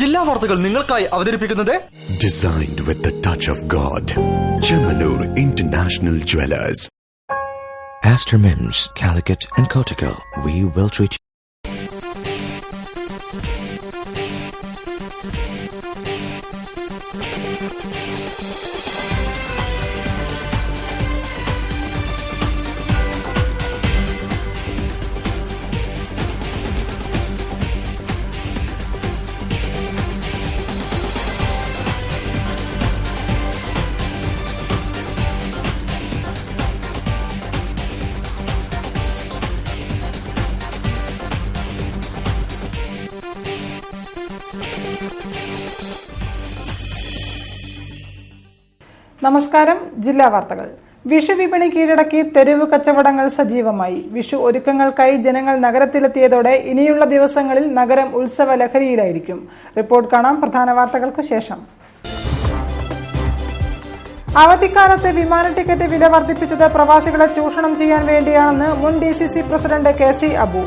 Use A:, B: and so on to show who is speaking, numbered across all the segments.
A: ജില്ലാ വാർത്തകൾ നിങ്ങൾക്കായി അവതരിപ്പിക്കുന്നത്
B: Designed with the touch of God. Chemanur International Jewelers. Astor Mims, Calicut and Kottakkal. We will treat you.
C: നമസ്കാരം. ജില്ലാ വാർത്തകൾ. വിഷു വിപണി കീഴടക്കി തെരുവ് കച്ചവടങ്ങൾ സജീവമായി. വിഷു ഒരുക്കങ്ങൾക്കായി ജനങ്ങൾ നഗരത്തിലെത്തിയതോടെ ഇനിയുള്ള ദിവസങ്ങളിൽ നഗരം ഉത്സവ ലഹരിയിലായിരിക്കും. റിപ്പോർട്ട് കാണാം പ്രധാന വാർത്തകൾക്ക് ശേഷം. അവധിക്കാലത്ത് വിമാന ടിക്കറ്റ് വില വർദ്ധിപ്പിച്ചത് പ്രവാസികളെ ചൂഷണം ചെയ്യാൻ വേണ്ടിയാണെന്ന് മുൻ DCC പ്രസിഡന്റ് KC അബു.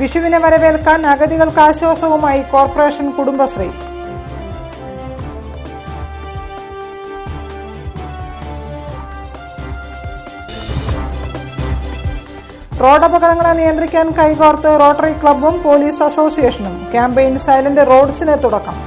C: വിഷുവിനെ വരവേൽക്കാൻ അഗതികൾക്ക് ആശ്വാസവുമായി കോർപ്പറേഷൻ കുടുംബശ്രീ. റോഡപകടങ്ങളെ നിയന്ത്രിക്കാൻ കൈകോർത്ത് റോട്ടറി ക്ലബ്ബും പോലീസ് അസോസിയേഷനും. ക്യാമ്പയിൻ സൈലന്റ് റോഡ്സിന് തുടക്കം.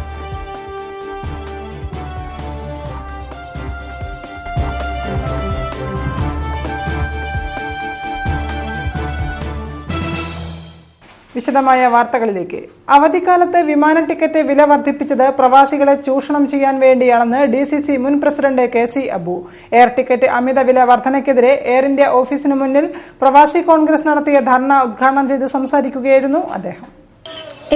C: വിശദമായ വാർത്തകളിലേക്ക്. അവധിക്കാലത്ത് വിമാന ടിക്കറ്റ് വില വർദ്ധിപ്പിച്ചത് പ്രവാസികളെ ചൂഷണം ചെയ്യാൻ വേണ്ടിയാണെന്ന് DCC മുൻ president KC Abu. Air ticket അമിത വില വർധനയ്ക്കെതിരെ എയർ ഇന്ത്യ ഓഫീസിന് മുന്നിൽ പ്രവാസി കോൺഗ്രസ് നടത്തിയ ധർണ ഉദ്ഘാടനം ചെയ്ത് സംസാരിക്കുകയായിരുന്നു അദ്ദേഹം.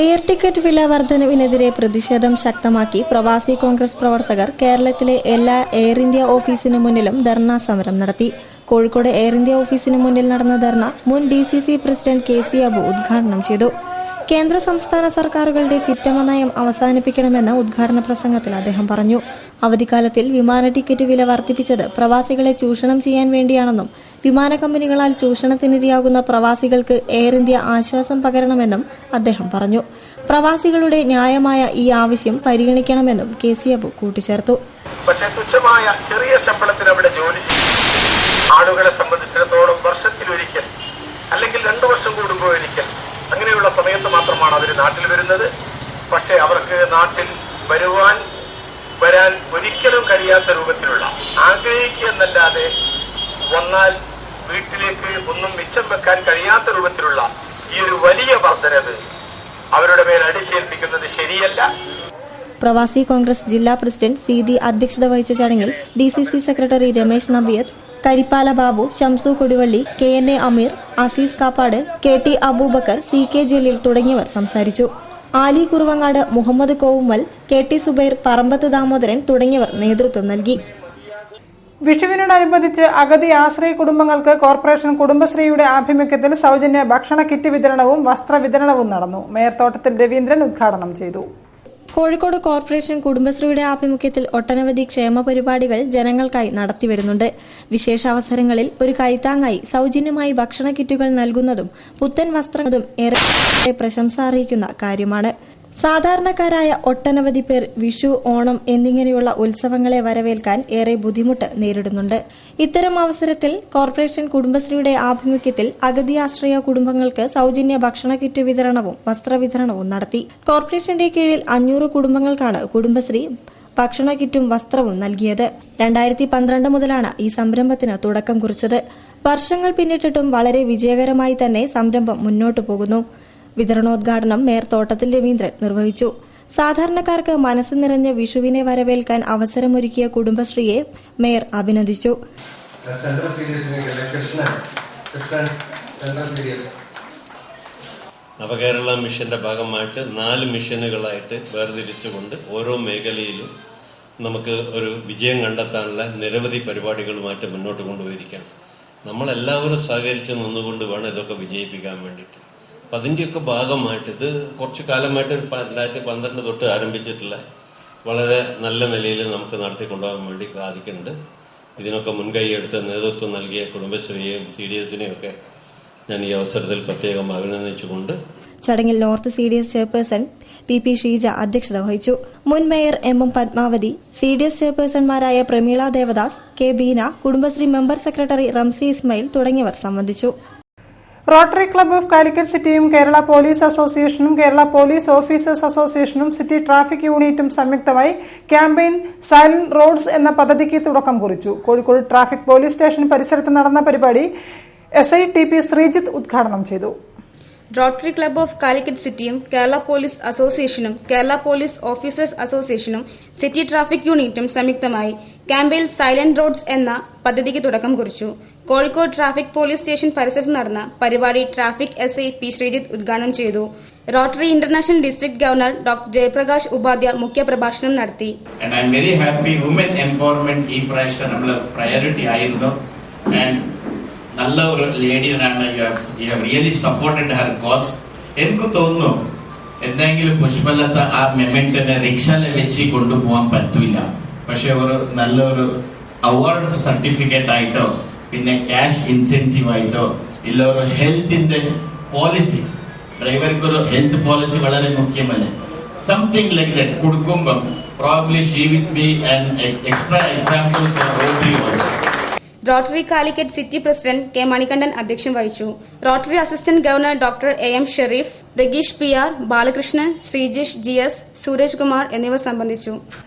D: എയർ ടിക്കറ്റ് വില വർധനവിനെതിരെ പ്രതിഷേധം ശക്തമാക്കി പ്രവാസി കോൺഗ്രസ് പ്രവർത്തകർ കേരളത്തിലെ എല്ലാ എയർ ഇന്ത്യ ഓഫീസിനു മുന്നിലും ധർണാ സമരം നടത്തി. കോഴിക്കോട് എയർ ഇന്ത്യ ഓഫീസിനു മുന്നിൽ നടന്ന ധർണ മുൻ DCC പ്രസിഡന്റ് KC അബു ഉദ്ഘാടനം ചെയ്തു. കേന്ദ്ര സംസ്ഥാന സർക്കാരുകളുടെ ചിറ്റമ നയം അവസാനിപ്പിക്കണമെന്ന് ഉദ്ഘാടന പ്രസംഗത്തിൽ അദ്ദേഹം പറഞ്ഞു. അവധിക്കാലത്തിൽ വിമാന ടിക്കറ്റ് വില വർദ്ധിപ്പിച്ചത് പ്രവാസികളെ ചൂഷണം ചെയ്യാൻ വേണ്ടിയാണെന്നും വിമാന കമ്പനികളാൽ ചൂഷണത്തിനിരയാകുന്ന പ്രവാസികൾക്ക് എയർ ഇന്ത്യ ആശ്വാസം പകരണമെന്നും അദ്ദേഹം പറഞ്ഞു. പ്രവാസികളുടെ ന്യായമായ ഈ ആവശ്യം പരിഗണിക്കണമെന്നും KC അബു കൂട്ടിച്ചേർത്തു.
E: പക്ഷേ തുച്ഛമായ ചെറിയ ശമ്പളത്തിന് അവിടെ ജോലി ആളുകളെ സംബന്ധിച്ചിടത്തോളം വർഷത്തിലൊരിക്കൽ അല്ലെങ്കിൽ 2 വർഷം കൂടുമ്പോൾ ഒരിക്കൽ അങ്ങനെയുള്ള സമയത്ത് മാത്രമാണ് അവർ നാട്ടിൽ വരുന്നത്. പക്ഷേ അവർക്ക് നാട്ടിൽ വരാൻ ഒരിക്കലും കഴിയാത്ത രൂപത്തിലുള്ള, ആഗ്രഹിക്കുക എന്നല്ലാതെ വന്നാൽ വീട്ടിലേക്ക് ഒന്നും മിച്ചം വെക്കാൻ കഴിയാത്ത രൂപത്തിലുള്ള ഈ ഒരു വലിയ വർധനവ് അവരുടെ മേൽ അടിച്ചേൽപ്പിക്കുന്നത് ശരിയല്ല.
D: പ്രവാസി കോൺഗ്രസ് ജില്ലാ പ്രസിഡന്റ് CD അധ്യക്ഷത വഹിച്ച ചടങ്ങിൽ DCC secretary Ramesh Nambiyath, Karippala Babu, Shamsu Kodivalli, KNA Ameer, Azeez Kappad, KT Aboobacker, CK Jaleel തുടങ്ങിയവർ സംസാരിച്ചു. ആലി കുറുവങ്ങാട്, മുഹമ്മദ് കോവുമ്മൽ, KT സുബൈർ, പറമ്പത്ത് ദാമോദരൻ തുടങ്ങിയവർ നേതൃത്വം നൽകി.
C: വിഷുവിനോടനുബന്ധിച്ച് അഗതി ആശ്രയ കുടുംബങ്ങൾക്ക് കോർപ്പറേഷൻ കുടുംബശ്രീയുടെ ആഭിമുഖ്യത്തിൽ സൗജന്യ ഭക്ഷണ കിറ്റ് വിതരണവും വസ്ത്ര വിതരണവും നടന്നു. മേയർ തോട്ടത്തിൽ രവീന്ദ്രൻ ഉദ്ഘാടനം ചെയ്തു.
D: കോഴിക്കോട് കോർപ്പറേഷൻ കുടുംബശ്രീയുടെ ആഭിമുഖ്യത്തിൽ ഒട്ടനവധി ക്ഷേമ പരിപാടികൾ ജനങ്ങൾക്കായി നടത്തിവരുന്നുണ്ട്. വിശേഷാവസരങ്ങളിൽ ഒരു കൈത്താങ്ങായി സൗജന്യമായി ഭക്ഷണ കിറ്റുകൾ നൽകുന്നതും പുത്തൻ വസ്ത്രങ്ങളും ഏറെ പ്രശംസ അറിയിക്കുന്ന കാര്യമാണ്. സാധാരണക്കാരായ ഒട്ടനവധി പേർ വിഷു, ഓണം എന്നിങ്ങനെയുള്ള ഉത്സവങ്ങളെ വരവേൽക്കാൻ ഏറെ ബുദ്ധിമുട്ട് നേരിടുന്നുണ്ട്. ഇത്തരം അവസരത്തിൽ കോർപ്പറേഷൻ കുടുംബശ്രീയുടെ ആഭിമുഖ്യത്തിൽ അഗതി ആശ്രയ കുടുംബങ്ങൾക്ക് സൗജന്യ ഭക്ഷണ കിറ്റ് വിതരണവും വസ്ത്രവിതരണവും നടത്തി. കോർപ്പറേഷന്റെ കീഴിൽ 500 കുടുംബങ്ങൾക്കാണ് കുടുംബശ്രീ ഭക്ഷണ കിറ്റും വസ്ത്രവും നൽകിയത്. 2012 മുതലാണ് ഈ സംരംഭത്തിന് തുടക്കം കുറിച്ചത്. വർഷങ്ങൾ പിന്നിട്ടിട്ടും വളരെ വിജയകരമായി തന്നെ സംരംഭം മുന്നോട്ടു പോകുന്നു. വിതരണോദ്ഘാടനം മേയർ തോട്ടത്തിൽ രവീന്ദ്രൻ നിർവഹിച്ചു. സാധാരണക്കാർക്ക് മനസ്സ് നിറഞ്ഞ വിഷുവിനെ വരവേൽക്കാൻ അവസരമൊരുക്കിയ കുടുംബശ്രീയെ മേയർ അഭിനന്ദിച്ചു.
F: നവകേരള മിഷന്റെ ഭാഗമായിട്ട് 4 മിഷനുകളായിട്ട് വേർതിരിച്ചുകൊണ്ട് ഓരോ മേഖലയിലും നമുക്ക് ഒരു വിജയം കണ്ടെത്താനുള്ള നിരവധി പരിപാടികളുമായിട്ട് മുന്നോട്ട് കൊണ്ടുപോയിരിക്കാം. നമ്മളെല്ലാവരും സഹകരിച്ച് നിന്നുകൊണ്ട് വേണം ഇതൊക്കെ വിജയിപ്പിക്കാൻ വേണ്ടിയിട്ട്. അപ്പം അതിൻ്റെയൊക്കെ ഭാഗമായിട്ട് ഇത് കുറച്ച് കാലമായിട്ട് 2012 തൊട്ട് ആരംഭിച്ചിട്ടുള്ള വളരെ നല്ല നിലയിൽ നമുക്ക് നടത്തിക്കൊണ്ടുപോകാൻ വേണ്ടി സാധിക്കുന്നുണ്ട്. ഇതിനൊക്കെ മുൻകൈ എടുത്ത് നേതൃത്വം നൽകിയ കുടുംബശ്രീയെയും CDSനെയും ഒക്കെ ഞാൻ ഈ അവസരത്തിൽ പ്രത്യേകം അഭിനന്ദിച്ചുകൊണ്ട്
D: ചടങ്ങിൽ north CDS chairperson PP Sheeja അധ്യക്ഷത വഹിച്ചു. മുൻ മേയർ MM പത്മാവതി, CDS ചെയർപേഴ്സൺമാരായ Prameela Devadas, K Beena, Kudumbashree member secretary Ramsi Ismail തുടങ്ങിയവർ സംബന്ധിച്ചു.
C: റോട്ടറി ക്ലബ്ബ് ഓഫ് കാലിക്കറ്റ് സിറ്റിയും കേരള പോലീസ് അസോസിയേഷനും കേരള പോലീസ് ഓഫീസേഴ്സ് അസോസിയേഷനും സിറ്റി ട്രാഫിക് യൂണിറ്റും സംയുക്തമായി ക്യാമ്പയിൻ സൈലന്റ് റോഡ്സ് എന്ന പദ്ധതിക്ക് തുടക്കം കുറിച്ചു. കോഴിക്കോട് ട്രാഫിക് പോലീസ് സ്റ്റേഷൻ പരിസരത്ത് നടന്ന പരിപാടി SI TP ശ്രീജിത്ത് ഉദ്ഘാടനം ചെയ്തു.
G: റോട്ടറി ക്ലബ്ബ് ഓഫ് കാലിക്കറ്റ് സിറ്റിയും കേരള പോലീസ് അസോസിയേഷനും കേരള പോലീസ് ഓഫീസേഴ്സ് അസോസിയേഷനും സിറ്റി ട്രാഫിക് യൂണിറ്റും സംയുക്തമായി ക്യാമ്പയിൻ സൈലന്റ് റോഡ്സ് എന്ന പദ്ധതിക്ക് തുടക്കം കുറിച്ചു. കോഴിക്കോട് ട്രാഫിക് പോലീസ് സ്റ്റേഷൻ പരിസരത്ത് നടന്ന പരിപാടി ട്രാഫിക് SI P ശ്രീജിത്ത് ഉദ്ഘാടനം ചെയ്തു. Rotary International district governor doctor Jayaprakash Upadhya മുഖ്യപ്രഭാഷണം നടത്തി.
H: നല്ല ഒരു ലേഡിയാണ്. You have really supported her cause. എനിക്ക് തോന്നുന്നു എന്തെങ്കിലും പുഷ്പലത ആ മെമെന്റിനെ റിക്ഷയിലെ വെച്ച് കൊണ്ടുപോകാൻ പറ്റില്ല. പക്ഷെ ഒരു നല്ലൊരു അവാർഡ് സർട്ടിഫിക്കറ്റ് ആയിട്ടോ പിന്നെ ക്യാഷ് ഇൻസെന്റീവ് ആയിട്ടോ ഇല്ല ഒരു ഹെൽത്തിന്റെ പോളിസി, ഡ്രൈവർക്ക് ഒരു ഹെൽത്ത് പോളിസി വളരെ മുഖ്യമല്ലേ, സംതിങ് ലൈക്ക് ദാറ്റ് കൊടുക്കുമ്പോൾ probably she will be an extra example for Rotary also.
G: Rotary Calicut city president K Manikandan അധ്യക്ഷം വഹിച്ചു. Rotary assistant governor doctor AM Shareef, Rageesh PR, Balakrishnan, Sreejish GS, Suresh Kumar എന്നിവർ സംബന്ധിച്ചു.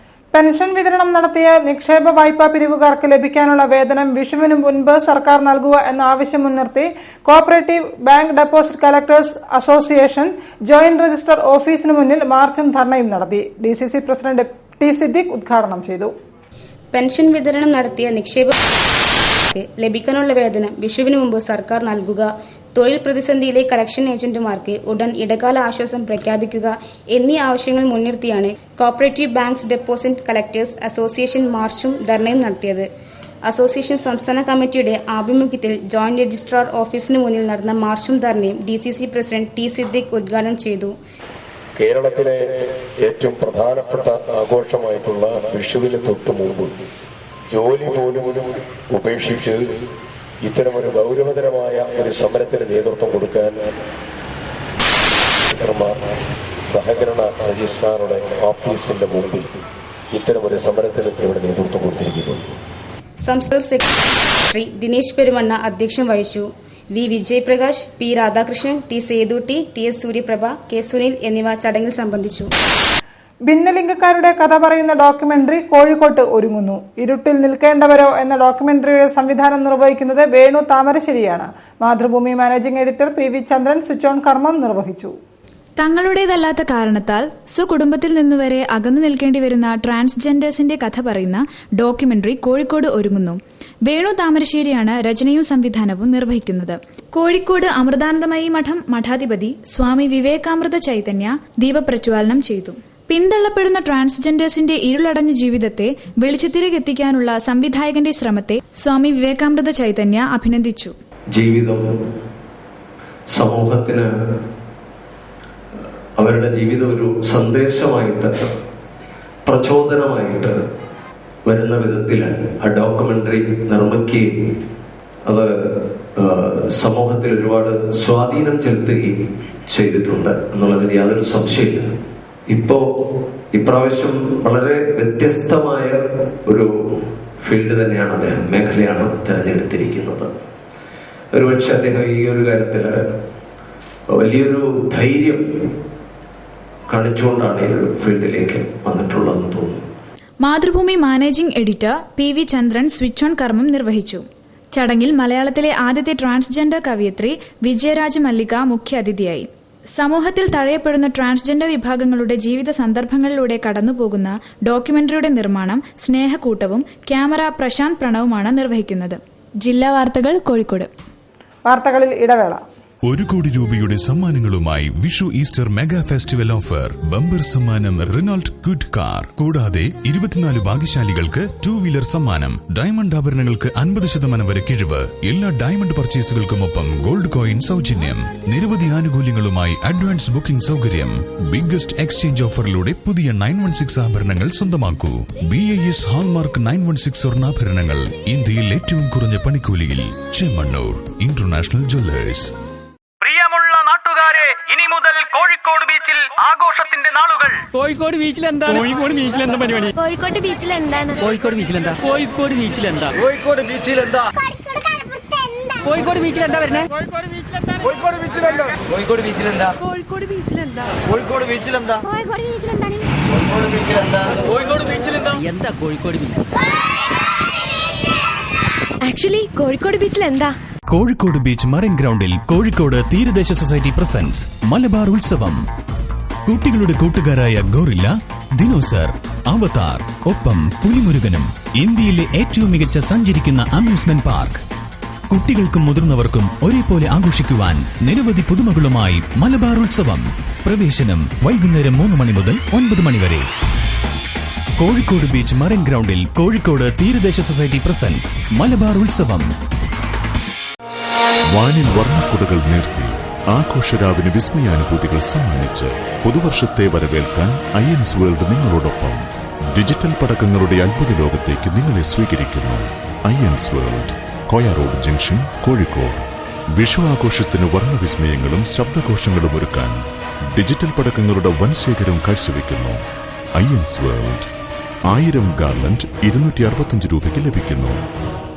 C: പെൻഷൻ വിതരണം നടത്തിയ നിക്ഷേപ വായ്പാ പിരിവുകാർക്ക് ലഭിക്കാനുള്ള വേതനം വിഷുവിന് മുൻപ് സർക്കാർ നൽകുക എന്ന ആവശ്യം മുൻനിർത്തി cooperative bank deposit collectors association joint registrar ഓഫീസിന് മുന്നിൽ മാർച്ചും ധർണയും നടത്തി. DCC പ്രസിഡന്റ് T സിദ്ദിഖ് ഉദ്ഘാടനം ചെയ്തു.
G: പെൻഷൻ വിതരണം നടത്തിയ നിക്ഷേപ ലഭിക്കാനുള്ള വേതനം വിഷുവിന് മുമ്പ് സർക്കാർ നൽകുക, തൊഴിൽ പ്രതിസന്ധിയിലെ കളക്ഷൻ ഏജന്റുമാർക്ക് ഉടൻ ഇടക്കാല ആശ്വാസം പ്രഖ്യാപിക്കുക എന്നീ ആവശ്യങ്ങൾ മുൻനിർത്തിയാണ് cooperative banks deposit collectors association മാർച്ചും ധർണയും നടത്തിയത്. അസോസിയേഷൻ സംസ്ഥാന കമ്മിറ്റിയുടെ ആഭിമുഖ്യത്തിൽ ജോയിന്റ് രജിസ്ട്രാർ ഓഫീസിന് മുന്നിൽ നടന്ന മാർച്ചും ധർണയും DCC പ്രസിഡന്റ് T സിദ്ദിഖ് ഉദ്ഘാടനം ചെയ്തു.
I: കേരളത്തിലെ ഏറ്റവും പ്രധാനപ്പെട്ട ആഘോഷമായിട്ടുള്ള വിഷുവിന് തൊട്ടു മുമ്പ് ജോലി പോലും ഉപേക്ഷിച്ച് ഇത്തരമൊരു ഗൗരവതരമായ ഒരു സമരത്തിന് നേതൃത്വം കൊടുക്കാൻ സഹകരണ രജിസ്ട്രാറുടെ ഓഫീസിന്റെ മുമ്പിൽ ഇത്തരമൊരു സമരത്തിന് ഇവിടെ നേതൃത്വം കൊടുത്തിരിക്കുന്നു.
G: സംസ്ഥാന സെക്രട്ടറി ദിനേശ് പെരുമണ്ണ അധ്യക്ഷം വഹിച്ചു. V Vijayaprakash, P Radhakrishnan, T സേതുട്ടി, TS Suryaprabha, K Sunil എന്നിവ ചടങ്ങിൽ സംബന്ധിച്ചു.
C: ഭിന്നലിംഗക്കാരുടെ കഥ പറയുന്ന ഡോക്യുമെന്ററി കോഴിക്കോട്ട് ഒരുങ്ങുന്നു. ഇരുട്ടിൽ നിൽക്കേണ്ടവരോ എന്ന ഡോക്യുമെന്ററിയുടെ സംവിധാനം നിർവഹിക്കുന്നത് വേണു താമരശ്ശേരിയാണ്. Mathrubhumi managing editor PV Chandran switch on കർമ്മം നിർവഹിച്ചു.
J: തങ്ങളുടേതല്ലാത്ത കാരണത്താൽ സ്വകുടുംബത്തിൽ നിന്നുവരെ അകന്നു നിൽക്കേണ്ടി വരുന്ന ട്രാൻസ്ജെൻഡേഴ്സിന്റെ കഥ പറയുന്ന ഡോക്യുമെന്ററി കോഴിക്കോട് ഒരുങ്ങുന്നു. വേണു താമരശ്ശേരിയാണ് രചനയും സംവിധാനവും നിർവഹിക്കുന്നത്. കോഴിക്കോട് അമൃതാനന്ദമയി മഠം മഠാധിപതി സ്വാമി വിവേകാമൃത ചൈതന്യ ദീപപ്രജ്വാലനം ചെയ്തു. പിന്തള്ളപ്പെടുന്ന ട്രാൻസ്ജെൻഡേഴ്സിന്റെ ഇരുളടഞ്ഞ ജീവിതത്തെ വെളിച്ചത്തിലേക്കെത്തിക്കാനുള്ള സംവിധായകന്റെ ശ്രമത്തെ സ്വാമി വിവേകാമൃത ചൈതന്യ അഭിനന്ദിച്ചു.
K: ജീവിതം സമൂഹത്തിന് അവരുടെ ജീവിതം ഒരു സന്ദേശമായിട്ട് പ്രചോദനമായിട്ട് വരുന്ന വിധത്തിൽ ആ ഡോക്യുമെന്ററി നിർമ്മിക്കുകയും അത് സമൂഹത്തിൽ ഒരുപാട് സ്വാധീനം ചെലുത്തുകയും ചെയ്തിട്ടുണ്ട് എന്നുള്ളതിന് യാതൊരു സംശയമില്ല. ഇപ്രാവശ്യം വളരെ വ്യത്യസ്തമായ ഒരു ഫീൽഡ് തന്നെയാണ് അദ്ദേഹം, മേഖലയാണ് തിരഞ്ഞെടുത്തിരിക്കുന്നത്. ഒരുപക്ഷെ അദ്ദേഹം ഈ ഒരു കാര്യത്തില് വലിയൊരു ധൈര്യം കാണിച്ചുകൊണ്ടാണ് ഈ ഒരു ഫീൽഡിലേക്ക് വന്നിട്ടുള്ളതെന്ന് തോന്നുന്നു.
J: Mathrubhumi managing editor PV Chandran switch on കർമ്മം നിർവഹിച്ചു. ചടങ്ങിൽ മലയാളത്തിലെ ആദ്യത്തെ ട്രാൻസ്ജെൻഡർ കവയിത്രി വിജയരാജ് മല്ലിക മുഖ്യ അതിഥിയായി. സമൂഹത്തിൽ തഴയപ്പെടുന്ന ട്രാൻസ്ജെൻഡർ വിഭാഗങ്ങളുടെ ജീവിത സന്ദർഭങ്ങളിലൂടെ കടന്നുപോകുന്ന ഡോക്യുമെന്ററിയുടെ നിർമ്മാണം സ്നേഹക്കൂട്ടവും ക്യാമറ പ്രശാന്ത് പ്രണവുമാണ് നിർവഹിക്കുന്നത്. ജില്ലാ വാർത്തകൾ കോഴിക്കോട്.
C: വാർത്തകളിൽ ഇടവേള.
L: 1 കോടി രൂപയുടെ സമ്മാനങ്ങളുമായി Vishu Easter mega festival offer. Bumper സമ്മാനം റിനോൾട്ട് ഗുഡ് കാർ. കൂടാതെ 24 ഭാഗ്യശാലികൾക്ക് 2 വീലർ സമ്മാനം. ഡയമണ്ട് ആഭരണങ്ങൾക്ക് 50% വരെ കിഴിവ്. എല്ലാ ഡയമണ്ട് പർച്ചേസുകൾക്കുമൊപ്പം ഗോൾഡ് കോയിൻ സൗജന്യം. നിരവധി ആനുകൂല്യങ്ങളുമായി അഡ്വാൻസ് ബുക്കിംഗ് സൗകര്യം. ബിഗ്ഗസ്റ്റ് എക്സ്ചേഞ്ച് ഓഫറിലൂടെ പുതിയ 916 ആഭരണങ്ങൾ സ്വന്തമാക്കൂ. BIS ഹാൾമാർക്ക് 916 സ്വർണ്ണാഭരണങ്ങൾ ഇന്ത്യയിൽ ഏറ്റവും കുറഞ്ഞ പണിക്കൂലിയിൽ. Chemmanur international Jewellers.
M: നാട്ടുകാരെ, ഇനി മുതൽ കോഴിക്കോട് ബീച്ചിൽ ആഘോഷത്തിന്റെ നാളുകൾ.
N: കോഴിക്കോട് ബീച്ചിൽ എന്താണ്? കോഴിക്കോട് ബീച്ചിൽ എന്താ പരിപാടി?
O: കോഴിക്കോട് ബീച്ചിൽ എന്താണ്?
N: കോഴിക്കോട് ബീച്ചിൽ എന്താ? കോഴിക്കോട് ബീച്ചിൽ എന്താ?
M: കോഴിക്കോട് ബീച്ചിൽ എന്താ?
N: കോഴിക്കോട് ബീച്ചിൽ എന്താ വരുന്നത്?
M: കോഴിക്കോട് ബീച്ചിൽ എന്താ? കോഴിക്കോട് ബീച്ചിൽ എന്താ?
N: കോഴിക്കോട് ബീച്ചിൽ എന്താ?
O: കോഴിക്കോട് ബീച്ചിൽ എന്താ?
M: കോഴിക്കോട് ബീച്ചിൽ എന്താ?
O: കോഴിക്കോട് ബീച്ചിൽ എന്താണ്?
M: കോഴിക്കോട് ബീച്ചിൽ എന്താ? കോഴിക്കോട് ബീച്ചിൽ എന്താ?
N: എന്താ കോഴിക്കോട് ബീച്ച്?
O: ആക്ച്വലി കോഴിക്കോട് ബീച്ചിൽ എന്താ?
L: കോഴിക്കോട് ബീച്ച് മറൈൻ ഗ്രൗണ്ടിൽ കോഴിക്കോട് തീരദേശ സൊസൈറ്റി പ്രസൻസ് മലബാർ ഉത്സവം. കുട്ടികളുടെ കൂട്ടുകാരായ ഗോറില്ല, ദിനോസർ, അവതാർ, ഒപ്പം പുലിമുരുകനും. ഇന്ത്യയിലെ ഏറ്റവും മികച്ച സഞ്ചരിക്കുന്ന അമ്യൂസ്മെന്റ് പാർക്ക്. കുട്ടികൾക്കും മുതിർന്നവർക്കും ഒരേപോലെ ആഘോഷിക്കുവാൻ നിരവധി പുതുമകളുമായി മലബാർ ഉത്സവം. പ്രവേശനം വൈകുന്നേരം 3 മണി മുതൽ 9 മണി വരെ. കോഴിക്കോട് ബീച്ച് മറൈൻ ഗ്രൗണ്ടിൽ കോഴിക്കോട് തീരദേശ സൊസൈറ്റി പ്രസൻസ് മലബാർ ഉത്സവം.
P: വാനിൽ വർണ്ണക്കുടകൾ നീർത്തി ആഘോഷരാവിന് വിസ്മയാനുഭൂതികൾ സമ്മാനിച്ച് പുതുവർഷത്തെ വരവേൽക്കാൻ അയൻസ് വേൾഡ് നിങ്ങളോടൊപ്പം. ഡിജിറ്റൽ പടക്കങ്ങളുടെ അത്ഭുത ലോകത്തേക്ക് നിങ്ങളെ സ്വീകരിക്കുന്നു. Ions world, Koya road junction, Kozhikode. Vishu ആഘോഷത്തിന് വർണ്ണവിസ്മയങ്ങളും ശബ്ദഘോഷങ്ങളും ഒരുക്കാൻ ഡിജിറ്റൽ പടക്കങ്ങളുടെ വൻ ശേഖരം കാഴ്ചവെക്കുന്നു. Ions world. 1000 ഗാർലൻഡ് 265 രൂപയ്ക്ക് ലഭിക്കുന്നു.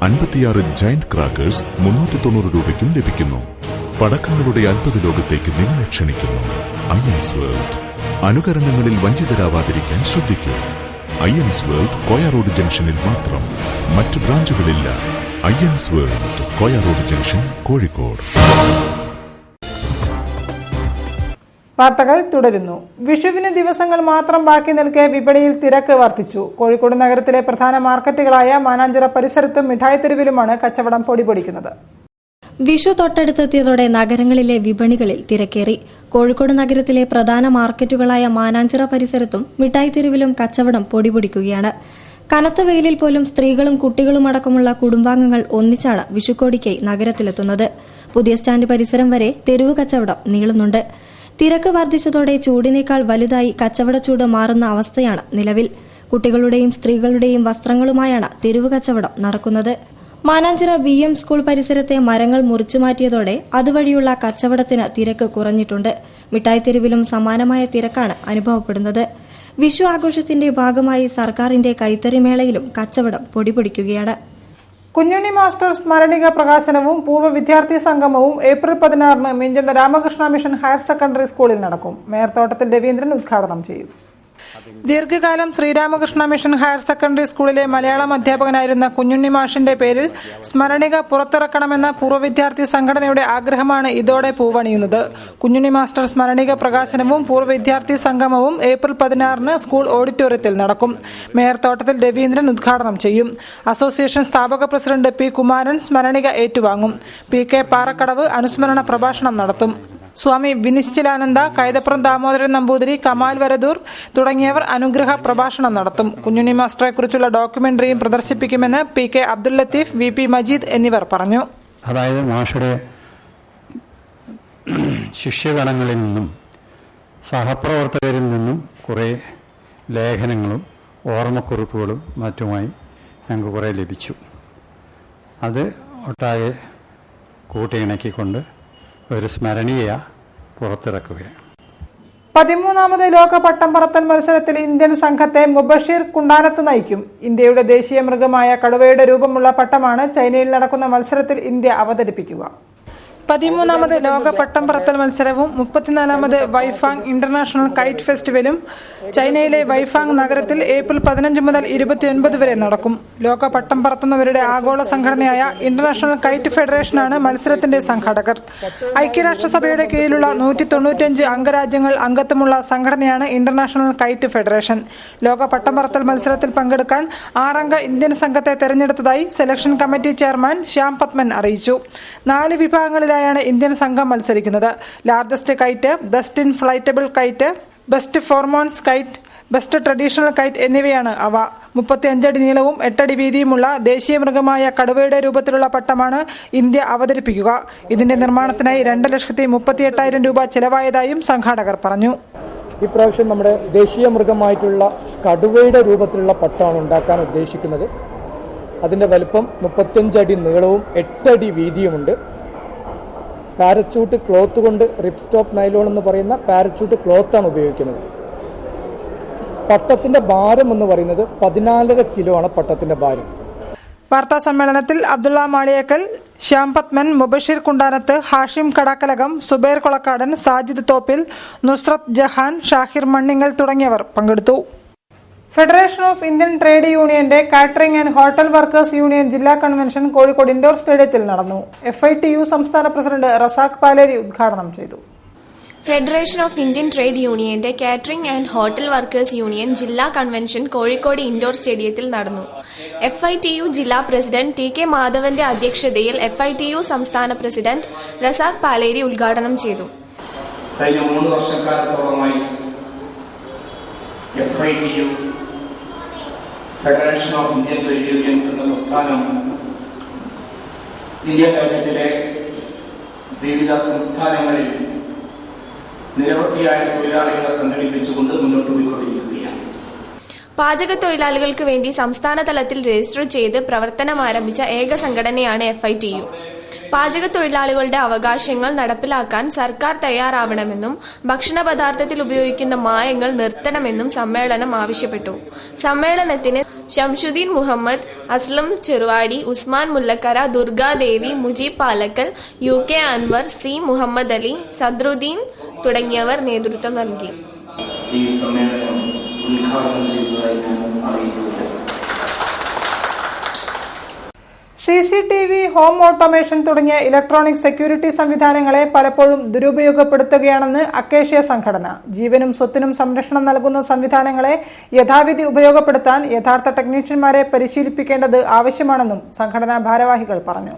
P: 56 ജയന്റ് ക്രാക്കേഴ്സ് 390 രൂപയ്ക്കും ലഭിക്കുന്നു. പടക്കങ്ങളുടെ അത്ഭുത ലോകത്തേക്ക് നിങ്ങളെ ക്ഷണിക്കുന്നു. Ions world. അനുകരണങ്ങളിൽ വഞ്ചിതരാവാതിരിക്കാൻ ശ്രദ്ധിക്കൂ. അയൻസ് വേൾഡ് കോയ റോഡ് ജംഗ്ഷനിൽ മാത്രം, മറ്റു ബ്രാഞ്ചുകളില്ല. Ayans world, Koya road junction, Kozhikode.
C: വാർത്തകൾ തുടരുന്നു. വിഷുവിന് ദിവസങ്ങൾ മാത്രം ബാക്കി നിൽക്കെ വിപണിയിൽ തിരക്ക് വർദ്ധിച്ചു. കോഴിക്കോട് നഗരത്തിലെ പ്രധാന മാർക്കറ്റുകളായ മാനാഞ്ചിറ പരിസരത്തും മിഠായിത്തെരുവിലുമാണ് കച്ചവടം പൊടിപൊടിക്കുന്നത്.
D: വിഷു തൊട്ടടുത്തെത്തിയതോടെ നഗരങ്ങളിലെ വിപണികളിൽ തിരക്കേറി. കോഴിക്കോട് നഗരത്തിലെ പ്രധാന മാർക്കറ്റുകളായ മാനാഞ്ചിറ പരിസരത്തും മിഠായിത്തെരുവിലും കച്ചവടം പൊടിപൊടിക്കുകയാണ്. കനത്ത വെയിലിൽ പോലും സ്ത്രീകളും കുട്ടികളും അടക്കമുള്ള കുടുംബാംഗങ്ങൾ ഒന്നിച്ചാണ് വിഷുക്കോടിക്കായി നഗരത്തിലെത്തുന്നത്. പുതിയ സ്റ്റാൻഡ് പരിസരം വരെ തെരുവ് കച്ചവടം നീളുന്നുണ്ട്. തിരക്ക് വർദ്ധിച്ചതോടെ ചൂടിനേക്കാൾ വലുതായി കച്ചവടച്ചൂട് മാറുന്ന അവസ്ഥയാണ് നിലവിൽ. കുട്ടികളുടെയും സ്ത്രീകളുടെയും വസ്ത്രങ്ങളുമായാണ് തെരുവ് കച്ചവടം നടക്കുന്നത്. മാനാഞ്ചിറ BM സ്കൂൾ പരിസരത്തെ മരങ്ങൾ മുറിച്ചുമാറ്റിയതോടെ അതുവഴിയുള്ള കച്ചവടത്തിന് തിരക്ക് കുറഞ്ഞിട്ടുണ്ട്. മിഠായിത്തെരുവിലും സമാനമായ തിരക്കാണ് അനുഭവപ്പെടുന്നത്. വിഷു ആഘോഷത്തിന്റെ ഭാഗമായി സർക്കാരിന്റെ കൈത്തറിമേളയിലും കച്ചവടം പൊടിപൊടിക്കുകയാണ്.
C: കുഞ്ഞുണ്ണി മാസ്റ്റർ സ്മരണിക പ്രകാശനവും പൂർവ്വ വിദ്യാർത്ഥി സംഗമവും April 16 Meenchanda Ramakrishna mission higher secondary സ്കൂളിൽ നടക്കും. മേയർ തോട്ടത്തിൽ രവീന്ദ്രൻ ഉദ്ഘാടനം ചെയ്യും. ദീർഘകാലം ശ്രീരാമകൃഷ്ണ മിഷൻ ഹയർ സെക്കൻഡറി സ്കൂളിലെ മലയാളം അധ്യാപകനായിരുന്ന കുഞ്ഞുണ്ണി മാഷിന്റെ പേരിൽ സ്മരണിക പുറത്തിറക്കണമെന്ന പൂർവ്വ വിദ്യാർത്ഥി സംഘടനയുടെ ആഗ്രഹമാണ് ഇതോടെ പൂവണിയുന്നത്. കുഞ്ഞുണ്ണി മാസ്റ്റർ സ്മരണിക പ്രകാശനവും പൂർവ്വ വിദ്യാർത്ഥി സംഗമവും ഏപ്രിൽ 16 സ്കൂൾ ഓഡിറ്റോറിയത്തിൽ നടക്കും. മേയർ തോട്ടത്തിൽ രവീന്ദ്രൻ ഉദ്ഘാടനം ചെയ്യും. അസോസിയേഷൻ സ്ഥാപക പ്രസിഡന്റ് P. കുമാരൻ സ്മരണിക ഏറ്റുവാങ്ങും. PK പാറക്കടവ് അനുസ്മരണ പ്രഭാഷണം നടത്തും. സ്വാമി വിനിശ്ചലാനന്ദ, കൈതപ്രം ദാമോദരൻ നമ്പൂതിരി, കമാൽ വരദൂർ തുടങ്ങിയവർ അനുഗ്രഹ പ്രഭാഷണം നടത്തും. കുഞ്ഞുണ്ണി മാസ്റ്ററെക്കുറിച്ചുള്ള ഡോക്യുമെന്ററിയും പ്രദർശിപ്പിക്കുമെന്ന് PK അബ്ദുൽ ലത്തീഫ്, VP മജീദ് എന്നിവർ പറഞ്ഞു.
Q: അതായത് മാഷയുടെ ശിഷ്യഗണങ്ങളിൽ നിന്നും സഹപ്രവർത്തകരിൽ നിന്നും കുറേ ലേഖനങ്ങളും ഓർമ്മക്കുറിപ്പുകളും മറ്റുമായി ഞങ്ങൾക്ക് കുറേ ലഭിച്ചു. അത് ഒട്ടാകെ കൂട്ടിയിണക്കിക്കൊണ്ട് ഒരു സ്മരണീയ പുറത്തിറക്കുകയാണ്.
C: 13ാമത് ലോക പട്ടം പറത്തൽ മത്സരത്തിൽ ഇന്ത്യൻ സംഘത്തെ മുബഷീർ കുണ്ടാനത്ത് നയിക്കും. ഇന്ത്യയുടെ ദേശീയ മൃഗമായ കടുവയുടെ രൂപമുള്ള പട്ടമാണ് ചൈനയിൽ നടക്കുന്ന മത്സരത്തിൽ ഇന്ത്യ അവതരിപ്പിക്കുക. 13ാമത് ലോക പട്ടം പറത്തൽ മത്സരവും 34ാമത് വൈഫാങ് ഇന്റർനാഷണൽ കൈറ്റ് ഫെസ്റ്റിവലും ചൈനയിലെ വൈഫാങ് നഗരത്തിൽ ഏപ്രിൽ 15 മുതൽ 29 വരെ നടക്കും. ലോക പട്ടം പറത്തുന്നവരുടെ ആഗോള സംഘടനയായ ഇന്റർനാഷണൽ കൈറ്റ് ഫെഡറേഷനാണ് മത്സരത്തിന്റെ സംഘാടകർ. ഐക്യരാഷ്ട്രസഭയുടെ കീഴിലുള്ള 195 അംഗരാജ്യങ്ങൾ അംഗത്വമുള്ള സംഘടനയാണ് ഇന്റർനാഷണൽ കൈറ്റ് ഫെഡറേഷൻ. ലോക പട്ടം പറത്തൽ മത്സരത്തിൽ പങ്കെടുക്കാൻ 6 അംഗ ഇന്ത്യൻ സംഘത്തെ തെരഞ്ഞെടുത്തതായി selection committee chairman Shyam Padman അറിയിച്ചു. 4 വിഭാഗങ്ങളിലായാണ് ഇന്ത്യൻ സംഘം മത്സരിക്കുന്നത്. Largest kite, best inflatable kite, best performance kite, best traditional kite എന്നിവയാണ് അവ. 35 അടി നീളവും 8 അടി വീതിയുമുള്ള ദേശീയ മൃഗമായ കടുവയുടെ രൂപത്തിലുള്ള പട്ടമാണ് ഇന്ത്യ അവതരിപ്പിക്കുക. ഇതിന്റെ നിർമ്മാണത്തിനായി 2,38,000 രൂപ ചെലവായതായും സംഘാടകർ പറഞ്ഞു.
R: ഇപ്രാവശ്യം നമ്മുടെ ദേശീയ മൃഗമായിട്ടുള്ള കടുവയുടെ രൂപത്തിലുള്ള പട്ടമാണ് ഉണ്ടാക്കാൻ ഉദ്ദേശിക്കുന്നത്. അതിൻ്റെ വലിപ്പം 35 അടി നീളവും 8 അടി വീതിയുമുണ്ട്. പാരച്യൂട്ട് ക്ലോത്ത് കൊണ്ട് റിപ്പ് സ്റ്റോപ്പ് നൈലോൺ എന്ന് പറയുന്ന പാരച്യൂട്ട് ക്ലോത്താണ് ഉപയോഗിക്കുന്നത്. പട്ടത്തിൻ്റെ ഭാരം എന്ന് പറയുന്നത് 14.5 കിലോ ആണ് പട്ടത്തിൻ്റെ ഭാരം.
C: വാർത്താ സമ്മേളനത്തിൽ അബ്ദുള്ള മാളിയേക്കൽ, ശ്യാം പത്മൻ, മുബഷീർ കുണ്ടാനത്ത്, ഹാഷിം കടാക്കലകം, സുബൈർ കൊളക്കാടൻ, സാജിദ് തോപ്പിൽ, നുസ്രത്ത് ജഹാൻ, ഷാഹിർ മണ്ണിങ്ങൽ തുടങ്ങിയവർ പങ്കെടുത്തു. ഫെഡറേഷൻ ഓഫ് ഇന്ത്യൻ ട്രേഡ് യൂണിയന്റെ catering and hotel workers union ജില്ലാ കൺവെൻഷൻ കോഴിക്കോട് ഇൻഡോർ സ്റ്റേഡിയത്തിൽ നടന്നു. FITU സംസ്ഥാന പ്രസിഡന്റ് റസാഖ് പാലേരി ഉദ്ഘാടനം ചെയ്തു.
O: ഫെഡറേഷൻ ഓഫ് ഇന്ത്യൻ ട്രേഡ് യൂണിയന്റെ catering and hotel workers union ജില്ലാ കൺവെൻഷൻ കോഴിക്കോട് ഇൻഡോർ സ്റ്റേഡിയത്തിൽ നടന്നു. FITU ജില്ലാ പ്രസിഡന്റ് TK മാധവന്റെ അധ്യക്ഷതയിൽ FITU സംസ്ഥാന പ്രസിഡന്റ് റസാഖ് പാലേരി ഉദ്ഘാടനം ചെയ്തു.
E: കഴിഞ്ഞ 3 വർഷക്കാലത്തോളമായി FITU federation of Indian trade unions എന്ന പ്രസ്ഥാനം ഇന്ത്യ രാജ്യത്തിലെ വിവിധ സംസ്ഥാനങ്ങളിൽ നിരവധിയായ തൊഴിലാളികളെ സംഘടിപ്പിച്ചുകൊണ്ട് മുന്നോട്ട് പോയിക്കൊണ്ടിരിക്കുകയാണ്.
O: പാചക തൊഴിലാളികൾക്ക് വേണ്ടി സംസ്ഥാന തലത്തിൽ രജിസ്റ്റർ ചെയ്ത് പ്രവർത്തനം ആരംഭിച്ച ഏക സംഘടനയാണ് FITU. പാചക തൊഴിലാളികളുടെ അവകാശങ്ങൾ നടപ്പിലാക്കാൻ സർക്കാർ തയ്യാറാവണമെന്നും ഭക്ഷണ പദാർത്ഥത്തിൽ ഉപയോഗിക്കുന്ന മായങ്ങൾ നിർത്തണമെന്നും സമ്മേളനം ആവശ്യപ്പെട്ടു. സമ്മേളനത്തിന് ഷംസുദ്ദീൻ മുഹമ്മദ്, അസ്ലം ചെറുവാടി, ഉസ്മാൻ മുല്ലക്കര, ദുർഗാദേവി, മുജീബ് പാലക്കൽ, UK അൻവർ, C മുഹമ്മദ് അലി, സദ്രുദ്ദീൻ തുടങ്ങിയവർ നേതൃത്വം നൽകി.
E: ഈ സമ്മേളനം ഉദ്ഘാടനം ചെയ്തതായി ഞാൻ അറിയിക്കുകയാണ്.
C: CCTV, ഹോം ഓട്ടോമേഷൻ തുടങ്ങിയ ഇലക്ട്രോണിക് സെക്യൂരിറ്റി സംവിധാനങ്ങളെ പലപ്പോഴും ദുരുപയോഗപ്പെടുത്തുകയാണെന്ന് അക്കേഷ്യ സംഘടന. ജീവനും സ്വത്തിനും സംരക്ഷണം നൽകുന്ന സംവിധാനങ്ങളെ യഥാവിധി ഉപയോഗപ്പെടുത്താൻ യഥാർത്ഥ ടെക്നീഷ്യന്മാരെ പരിശീലിപ്പിക്കേണ്ടത് ആവശ്യമാണെന്നും സംഘടനാ ഭാരവാഹികൾ പറഞ്ഞു.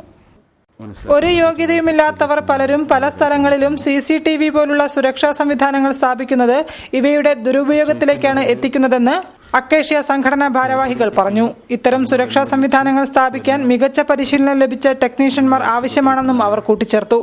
C: ഒരു യോഗ്യതയുമില്ലാത്തവർ പലരും പല സ്ഥലങ്ങളിലും CCTV പോലുള്ള സുരക്ഷാ സംവിധാനങ്ങൾ സ്ഥാപിക്കുന്നത് ഇവയുടെ ദുരുപയോഗത്തിലേക്കാണ് എത്തിക്കുന്നതെന്ന് അക്കേഷ്യ സംഘടനാ ഭാരവാഹികൾ പറഞ്ഞു. ഇത്തരം സുരക്ഷാ സംവിധാനങ്ങൾ സ്ഥാപിക്കാൻ മികച്ച പരിശീലനം ലഭിച്ച ടെക്നീഷ്യന്മാർ ആവശ്യമാണെന്നും അവർ കൂട്ടിച്ചേർത്തു.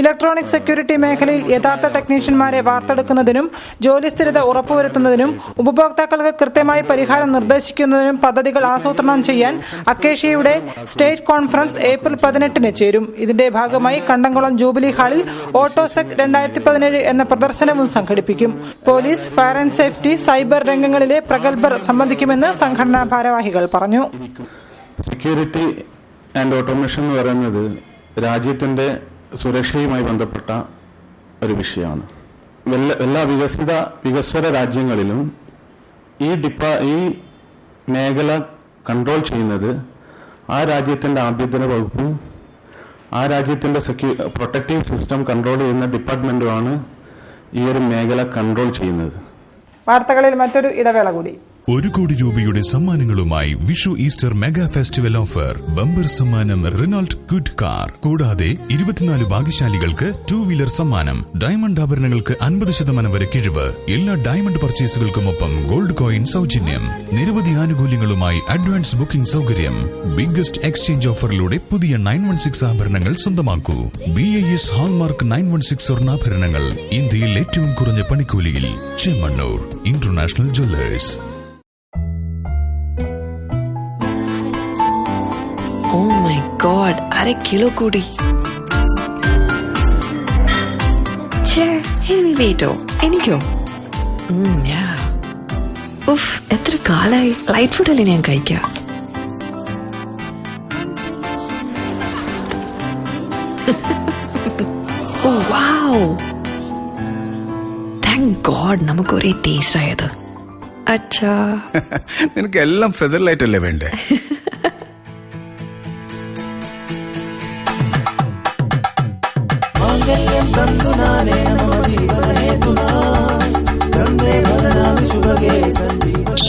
C: ഇലക്ട്രോണിക് സെക്യൂരിറ്റി മേഖലയിൽ യഥാർത്ഥ ടെക്നീഷ്യന്മാരെ വാർത്തെടുക്കുന്നതിനും ജോലി സ്ഥിരത ഉറപ്പുവരുത്തുന്നതിനും ഉപഭോക്താക്കൾക്ക് കൃത്യമായി പരിഹാരം നിർദ്ദേശിക്കുന്നതിനും പദ്ധതികൾ ആസൂത്രണം ചെയ്യാൻ അക്കേഷ്യയുടെ സ്റ്റേറ്റ് കോൺഫറൻസ് ഏപ്രിൽ 18 ചേരും. ഇതിന്റെ ഭാഗമായി കണ്ടംകുളം ജൂബിലി ഹാളിൽ ഓട്ടോസെക് 2017 എന്ന പ്രദർശനവും സംഘടിപ്പിക്കും. Police, fire and safety, cyber രംഗങ്ങളിലെ പ്രഗത്ഭർ സംബന്ധിക്കുമെന്ന് സംഘടനാ ഭാരവാഹികൾ പറഞ്ഞു.
Q: സെക്യൂരിറ്റി ആൻഡ് ഓട്ടോമേഷൻ എന്ന് പറയുന്നത് രാജ്യത്തിന്റെ സുരക്ഷയുമായി ബന്ധപ്പെട്ട ഒരു വിഷയമാണ്. എല്ലാ വികസ്വര രാജ്യങ്ങളിലും ഈ മേഖല കൺട്രോൾ ചെയ്യുന്നത് ആ രാജ്യത്തിന്റെ ആഭ്യന്തര വകുപ്പും ആ രാജ്യത്തിന്റെ പ്രൊട്ടക്റ്റീവ് സിസ്റ്റം കൺട്രോൾ ചെയ്യുന്ന ഡിപ്പാർട്ട്മെന്റുമാണ് ഈ ഒരു മേഖല കൺട്രോൾ ചെയ്യുന്നത്.
C: വാർത്തകളിൽ മറ്റൊരു ഇടവേള കൂടി.
L: 1 കോടി രൂപയുടെ സമ്മാനങ്ങളുമായി Vishu Easter mega festival offer. Bumper സമ്മാനം റിനോൾട്ട് ഗുഡ് കാർ. കൂടാതെ 24 ഭാഗ്യശാലികൾക്ക് 2 വീലർ സമ്മാനം. ഡയമണ്ട് ആഭരണങ്ങൾക്ക് 50% വരെ കിഴിവ്. എല്ലാ ഡയമണ്ട് പർച്ചേസുകൾക്കുമൊപ്പം ഗോൾഡ് കോയിൻ സൗജന്യം. നിരവധി ആനുകൂല്യങ്ങളുമായി അഡ്വാൻസ് ബുക്കിംഗ് സൗകര്യം. ബിഗ്ഗസ്റ്റ് എക്സ്ചേഞ്ച് ഓഫറിലൂടെ പുതിയ 916 ആഭരണങ്ങൾ സ്വന്തമാക്കൂ. BIS ഹാൾമാർക്ക് 916 സ്വർണ്ണാഭരണങ്ങൾ ഇന്ത്യയിൽ ഏറ്റവും കുറഞ്ഞ പണിക്കൂലിയിൽ. Chemmanur international Jewellers.
S: Oh my god, 1/2 kilo കൂടി. ഇനി വെയിറ്റോ? എനിക്കോ? ഉഫ്, എത്ര കാലായി ലൈറ്റ് ഫുഡല്ലേ ഞാൻ കഴിക്കാം. Oh wow, thank god നമുക്ക് ഒരേ ടേസ്റ്റ് ആയത്. അച്ഛാ,
T: നിനക്ക് എല്ലാം ഫെദർ ലൈറ്റ് അല്ലേ വേണ്ടേ?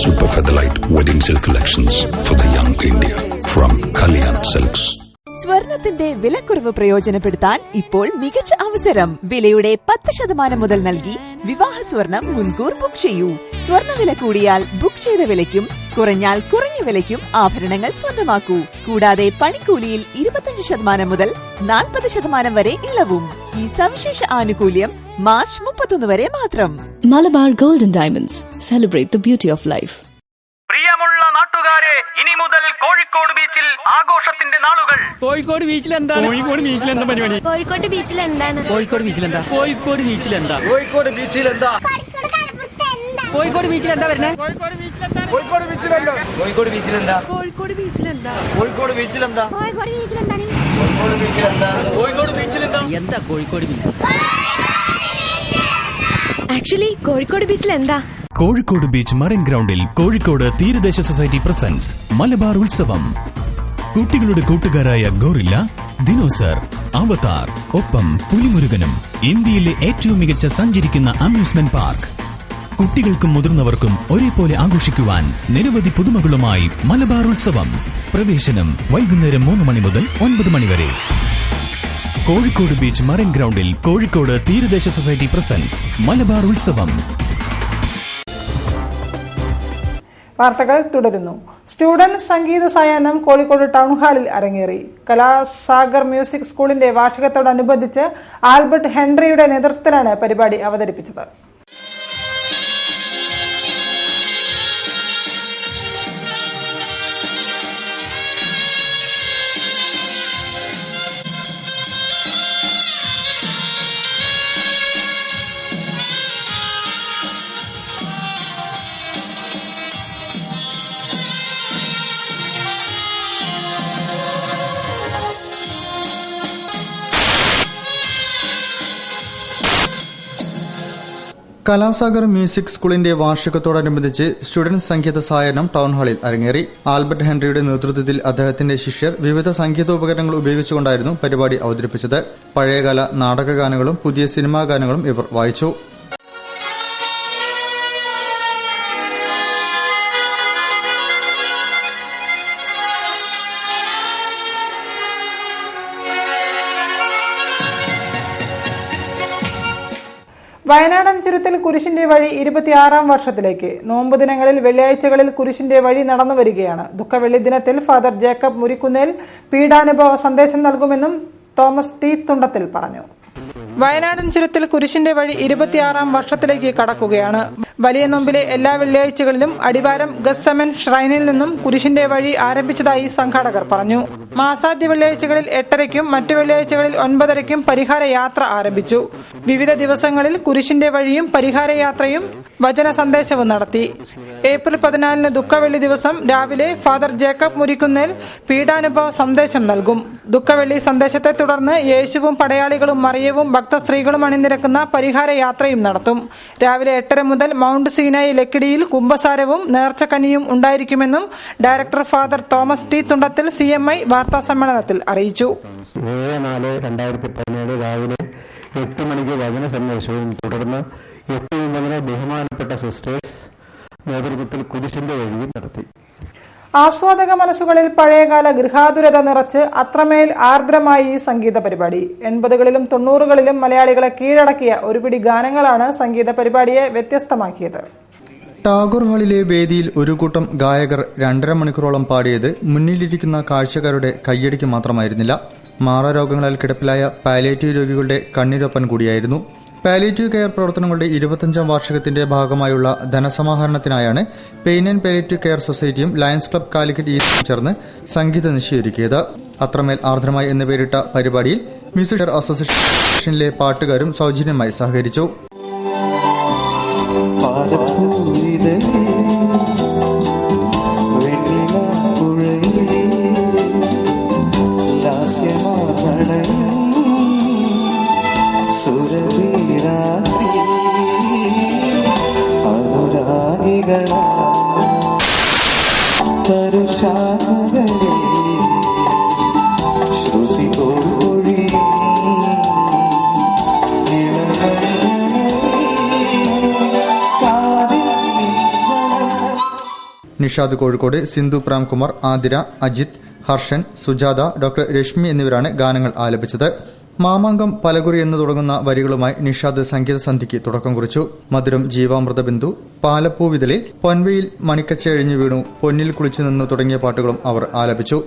U: Super Featherlight Wedding Silk Collections for the Young India from Kalyan Silks.
V: സ്വർണത്തിന്റെ വിലക്കുറവ് പ്രയോജനപ്പെടുത്താൻ ഇപ്പോൾ മികച്ച അവസരം. വിലയുടെ 10% മുതൽ നൽകി വിവാഹ സ്വർണം മുൻകൂർ ബുക്ക് ചെയ്യൂ. സ്വർണ്ണവില കൂടിയാൽ ബുക്ക് ചെയ്ത വിലയ്ക്കും കുറഞ്ഞാൽ കുറഞ്ഞ വിലയ്ക്കും ആഭരണങ്ങൾ സ്വന്തമാക്കൂ. കൂടാതെ പണിക്കൂലിയിൽ 25% മുതൽ 40% വരെ ഇളവും. ഈ സവിശേഷ ആനുകൂല്യം മാർച്ച് 31 വരെ മാത്രം.
W: Malabar golden diamonds. Celebrate the beauty of life.
M: പ്രിയമുള്ള നാട്ടുകാർ, നാട്ടുകാരെ, ഇനി മുതൽ കോഴിക്കോട് ബീച്ചിൽ ആഘോഷത്തിന്റെ നാളുകൾ.
N: കോഴിക്കോട് ബീച്ചിൽ എന്താണ്? കോഴിക്കോട് ബീച്ചിൽ എന്താ പരിപാടി?
O: കോഴിക്കോട് ബീച്ചിൽ എന്താണ്?
N: കോഴിക്കോട് ബീച്ചിൽ എന്താ? കോഴിക്കോട് ബീച്ചിൽ എന്താ? കോഴിക്കോട് ബീച്ചിൽ എന്താ? കോഴിക്കോട് ബീച്ചിൽ എന്താ വരുന്നേ? കോഴിക്കോട് ബീച്ചിൽ എന്താ? കോഴിക്കോട് ബീച്ചിൽ എന്താ? കോഴിക്കോട് ബീച്ചിൽ എന്താ? കോഴിക്കോട് ബീച്ചിൽ എന്താ? കോഴിക്കോട് ബീച്ചിൽ എന്താ? കോഴിക്കോട് ബീച്ചിൽ എന്താ? കോഴിക്കോട് ബീച്ചിൽ എന്താ? എന്താ കോഴിക്കോട് ബീച്ച്?
S: ആക്ച്വലി കോഴിക്കോട് ബീച്ചിൽ എന്താ?
A: കോഴിക്കോട് ബീച്ച് മറൈൻ ഗ്രൗണ്ടിൽ കോഴിക്കോട് തീരദേശ സൊസൈറ്റി പ്രസൻസ് മലബാർ ഉത്സവം. കുട്ടികളുടെ കൂട്ടുകാരായ ഗോറില്ല, ദിനോസർ, അവതാർ, ഒപ്പം പുലിമുരുകനും. ഇന്ത്യയിലെ ഏറ്റവും മികച്ച സഞ്ചരിക്കുന്ന അമ്യൂസ്മെന്റ് പാർക്ക്. കുട്ടികൾക്കും മുതിർന്നവർക്കും ഒരേപോലെ ആഘോഷിക്കുവാൻ നിരവധി പുതുമകളുമായി മലബാർ ഉത്സവം. പ്രവേശനം വൈകുന്നേരം 3 മണി മുതൽ 9 മണി വരെ. കോഴിക്കോട് ബീച്ച് മറൈൻ ഗ്രൗണ്ടിൽ കോഴിക്കോട് തീരദേശ സൊസൈറ്റി പ്രസൻസ് മലബാർ ഉത്സവം.
C: വാർത്തകൾ തുടരുന്നു. സ്റ്റുഡന്റ് സംഗീത സായാഹ്നം കോഴിക്കോട് ടൗൺ ഹാളിൽ അരങ്ങേറി. കലാസാഗർ മ്യൂസിക് സ്കൂളിന്റെ വാർഷികത്തോടനുബന്ധിച്ച് ആൽബർട്ട് ഹെൻറിയുടെ നേതൃത്വത്തിലാണ് പരിപാടി അവതരിപ്പിച്ചത്.
B: കലാസാഗർ മ്യൂസിക് സ്കൂളിന്റെ വാർഷികത്തോടനുബന്ധിച്ച് സ്റ്റുഡന്റ് സംഗീത സായാഹ്നം ടൗൺ ഹാളിൽ അരങ്ങേറി. ആൽബർട്ട് ഹെൻറിയുടെ നേതൃത്വത്തിൽ അദ്ദേഹത്തിന്റെ ശിഷ്യർ വിവിധ സംഗീതോപകരണങ്ങൾ ഉപയോഗിച്ചുകൊണ്ടായിരുന്നു പരിപാടി അവതരിപ്പിച്ചത്. പഴയകാല നാടകഗാനങ്ങളും പുതിയ സിനിമാ ഗാനങ്ങളും ഇവർ വായിച്ചു. വയനാടൻ ചുരത്തിൽ കുരിശിന്റെ വഴി 26ാം വർഷത്തിലേക്ക്. നോമ്പ് ദിനങ്ങളിൽ വെള്ളിയാഴ്ചകളിൽ കുരിശിന്റെ വഴി നടന്നു വരികയാണ്. ദുഃഖവെള്ളി ദിനത്തിൽ ഫാദർ ജേക്കബ് മുരിക്കുന്നേൽ പീഡാനുഭവ സന്ദേശം നൽകുമെന്നും തോമസ് ടി തുണ്ടത്തിൽ പറഞ്ഞു. വയനാടൻ ചുരത്തിൽ കുരിശിന്റെ വഴി 26ാം വർഷത്തിലേക്ക് കടക്കുകയാണ്. വലിയ നോമ്പിലെ എല്ലാ വെള്ളിയാഴ്ചകളിലും അടിവാരം ഗസ്സമൻ ഷ്രൈനിൽ നിന്നും കുരിശിന്റെ വഴി ആരംഭിച്ചതായി സംഘാടകർ പറഞ്ഞു. മാസാദ്യ വെള്ളിയാഴ്ചകളിൽ 8:30ക്കും മറ്റു വെള്ളിയാഴ്ചകളിൽ 9:30ക്കും പരിഹാര യാത്ര ആരംഭിച്ചു. വിവിധ ദിവസങ്ങളിൽ കുരിശിന്റെ വഴിയും പരിഹാര യാത്രയും വചന സന്ദേശവും നടത്തി. ഏപ്രിൽ 14 ദുഃഖവെള്ളി ദിവസം രാവിലെ ഫാദർ ജേക്കബ് മുരിക്കുന്നേൽ പീഡാനുഭവ സന്ദേശം നൽകും. ദുഃഖവെള്ളി സന്ദേശത്തെ തുടർന്ന് യേശുവും പടയാളികളും മറിയവും ഭക്തസ്ത്രീകളും അണിനിരക്കുന്ന പരിഹാര യാത്രയും നടത്തും. രാവിലെ 8:30 മുതൽ മൗണ്ട് സീനായി ലക്കിടിയിൽ കുംഭസാരവും നേർച്ചക്കനിയും ഉണ്ടായിരിക്കുമെന്നും director father Thomas T Thundathil CMI വാർത്താ സമ്മേളനത്തിൽ അറിയിച്ചു.
Q: 7/4/2017 രാവിലെ 8 മണിക്ക് വചന സന്ദേശവും തുടർന്ന് 8 ബഹുമാനപ്പെട്ട സിസ്റ്റേഴ്സ് നേതൃത്വത്തിൽ കുരിശിന്റെ വഴിയും നടത്തി.
C: ആസ്വാദക മനസ്സുകളിൽ പഴയകാല ഗൃഹാതുരത നിറച്ച് അത്രമേൽ ആർദ്രമായി ഈ സംഗീത പരിപാടി. 80കളിലും 90കളിലും മലയാളികളെ കീഴടക്കിയ ഒരുപിടി ഗാനങ്ങളാണ് സംഗീത പരിപാടിയെ വ്യത്യസ്തമാക്കിയത്.
B: ടാഗോർ ഹാളിലെ വേദിയിൽ ഒരു കൂട്ടം ഗായകർ 2.5 മണിക്കൂറോളം പാടിയത് മുന്നിലിരിക്കുന്ന കാഴ്ചക്കാരുടെ കയ്യടിക്ക് മാത്രമായിരുന്നില്ല. മാറാരോഗങ്ങളാൽ കിടപ്പിലായ പാലിയേറ്റീവ് രോഗികളുടെ കണ്ണീരൊപ്പൻ കൂടിയായിരുന്നു. പാലിയേറ്റീവ് കെയർ പ്രവർത്തനങ്ങളുടെ 25ാം വാർഷികത്തിന്റെ ഭാഗമായുള്ള ധനസമാഹരണത്തിനായാണ് പെയിൻ ആൻഡ് പാലിയേറ്റീവ് കെയർ സൊസൈറ്റിയും ലയൺസ് ക്ലബ് കാലിക്കറ്റ് ഈസ്റ്റും ചേർന്ന് സംഗീത നിശയൊരുക്കിയത്. അത്രമേൽ ആർദ്രമായി എന്ന് പേരിട്ട പരിപാടിയിൽ മ്യൂസിക് അസോസിയേഷനിലെ പാട്ടുകാരും സൗജന്യമായി സഹകരിച്ചു. നിഷാദ് കോഴിക്കോട്, സിന്ധു പ്രാംകുമാർ, ആതിര, അജിത്, ഹർഷൻ, സുജാത, ഡോക്ടർ രശ്മി എന്നിവരാണ് ഗാനങ്ങൾ ആലപിച്ചത്. മാമാങ്കം പലകുറി എന്ന് തുടങ്ങുന്ന വരികളുമായി നിഷാദ് സംഗീത സന്ധ്യയ്ക്ക് തുടക്കം കുറിച്ചു. മധുരം ജീവാമൃത ബിന്ദു, പാലപ്പൂ വിതലിൽ, പൊൻവയിൽ മണിക്കച്ച എഴിഞ്ഞു വീണു, പൊന്നിൽ കുളിച്ചു നിന്നു തുടങ്ങിയ പാട്ടുകളും അവർ ആലപിച്ചു.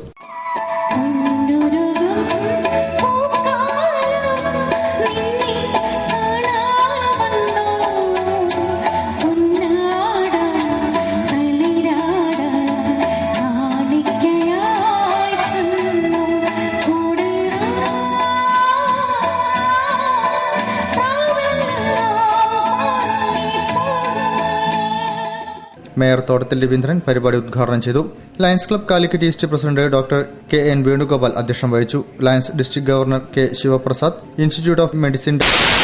F: മേയർ തോട്ടത്തിൽ രവീന്ദ്രൻ പരിപാടി ഉദ്ഘാടനം ചെയ്തു. Lions club Calicut east president doctor KN Venugopal അധ്യക്ഷം വഹിച്ചു. Lions district governor K Sivaprasad, institute of medicine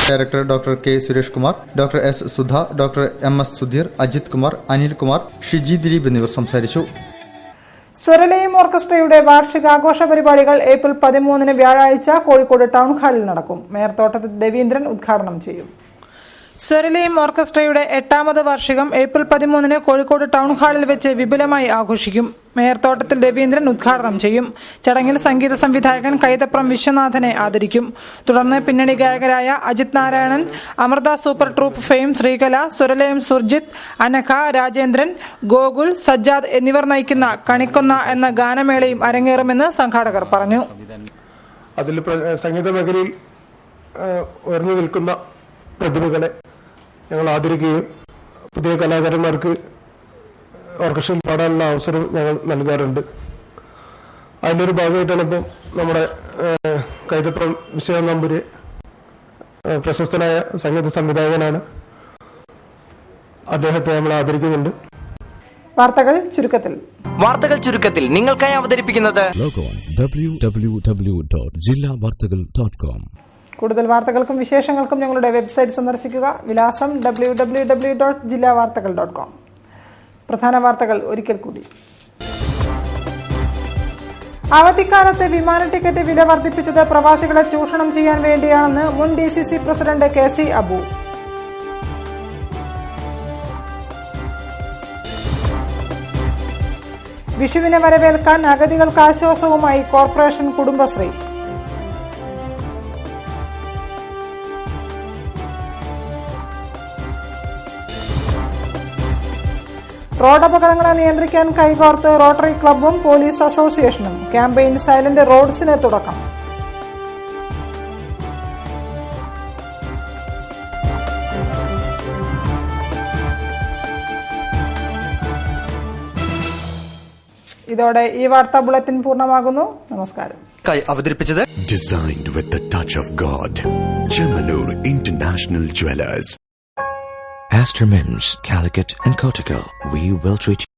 F: director doctor K Suresh Kumar, doctor S Sudha, doctor MS Sudheer, Ajith Kumar, Anilkumar, Shiji Dileep എന്നിവർ സംസാരിച്ചു.
B: സ്വരലയം ഓർക്കസ്ട്രയുടെ വാർഷികാഘോഷ പരിപാടികൾ ഏപ്രിൽ 13 വ്യാഴാഴ്ച കോഴിക്കോട് ടൗൺ ഹാളിൽ നടക്കും. മേയർ തോട്ടത്തിൽ രവീന്ദ്രൻ ഉദ്ഘാടനം ചെയ്യും. സ്വരലയം ഓർക്കസ്ട്രയുടെ 8ാമത് വാർഷികം ഏപ്രിൽ 13 കോഴിക്കോട് ടൗൺ ഹാളിൽ വെച്ച് വിപുലമായി ആഘോഷിക്കും. മേയർ തോട്ടത്തിൽ രവീന്ദ്രൻ ഉദ്ഘാടനം ചെയ്യും. ചടങ്ങിൽ സംഗീത സംവിധായകൻ കൈതപ്രം വിശ്വനാഥനെ ആദരിക്കും. തുടർന്ന് പിന്നണി ഗായകരായ Ajith Narayanan, Amrita super troupe fame Sreekala, Swaralayam Surjith, Anagha, Rajendran, Gokul, Sajjad എന്നിവർ നയിക്കുന്ന കണിക്കൊന്ന എന്ന ഗാനമേളയും അരങ്ങേറുമെന്ന് സംഘാടകർ പറഞ്ഞു.
H: അതിൽ സംഗീത മേഖലയിൽ ഉയർന്നു നിൽക്കുന്ന പ്രതിഭകളെ ഞങ്ങൾ ആദരിക്കുകയും പുതിയ കലാകാരന്മാർക്ക് ഓർക്കസ്ട്രയിൽ പാടാനുള്ള അവസരം ഞങ്ങൾ നൽകാറുണ്ട്. അതിൻ്റെ ഒരു ഭാഗമായിട്ടാണ് ഇപ്പം നമ്മുടെ കൈതപ്രം വിശ്വനാഥ് നമ്പൂരി, പ്രശസ്തനായ സംഗീത സംവിധായകനാണ്. അദ്ദേഹത്തെ നമ്മൾ ആദരിക്കുന്നുണ്ട്.
B: വാർത്തകൾ ചുരുക്കത്തിൽ
N: നിങ്ങൾക്കായി അവതരിപ്പിക്കുന്നത്
A: www.jillavartagal.com.
B: കൂടുതൽ വാർത്തകൾക്കും വിശേഷങ്ങൾക്കും ഞങ്ങളുടെ വെബ്സൈറ്റ് സന്ദർശിക്കുക. വിലാസം www.jillavartagal.com. പ്രധാന വാർത്തകൾ ഒരിക്കൽ കൂടി. അവധിക്കാലത്ത് വിമാന ടിക്കറ്റ് വില വർദ്ധിപ്പിച്ചത് പ്രവാസികളെ ചൂഷണം ചെയ്യാൻ വേണ്ടിയാണെന്ന് മുൻ DCC പ്രസിഡന്റ് KC അബു. വിഷുവിനെ വരവേൽക്കാൻ അഗതികൾക്ക് ആശ്വാസവുമായി കോർപ്പറേഷൻ കുടുംബശ്രീ. റോഡപകടങ്ങളെ നിയന്ത്രിക്കാൻ കൈകോർത്ത് റോട്ടറി ക്ലബ്ബും പോലീസ് അസോസിയേഷനും. ക്യാമ്പയിൻ സൈലന്റ് റോഡ്സിന് തുടക്കം. ഇതോടെ ഈ വാർത്താ ബുള്ളറ്റിൻ പൂർണ്ണമാകുന്നു. നമസ്കാരം.
W: അവതരിപ്പിച്ചത് Designed with the touch of God. Chemanur International Jewelers. Astor Mims, Calicut and Kotico. We will treat you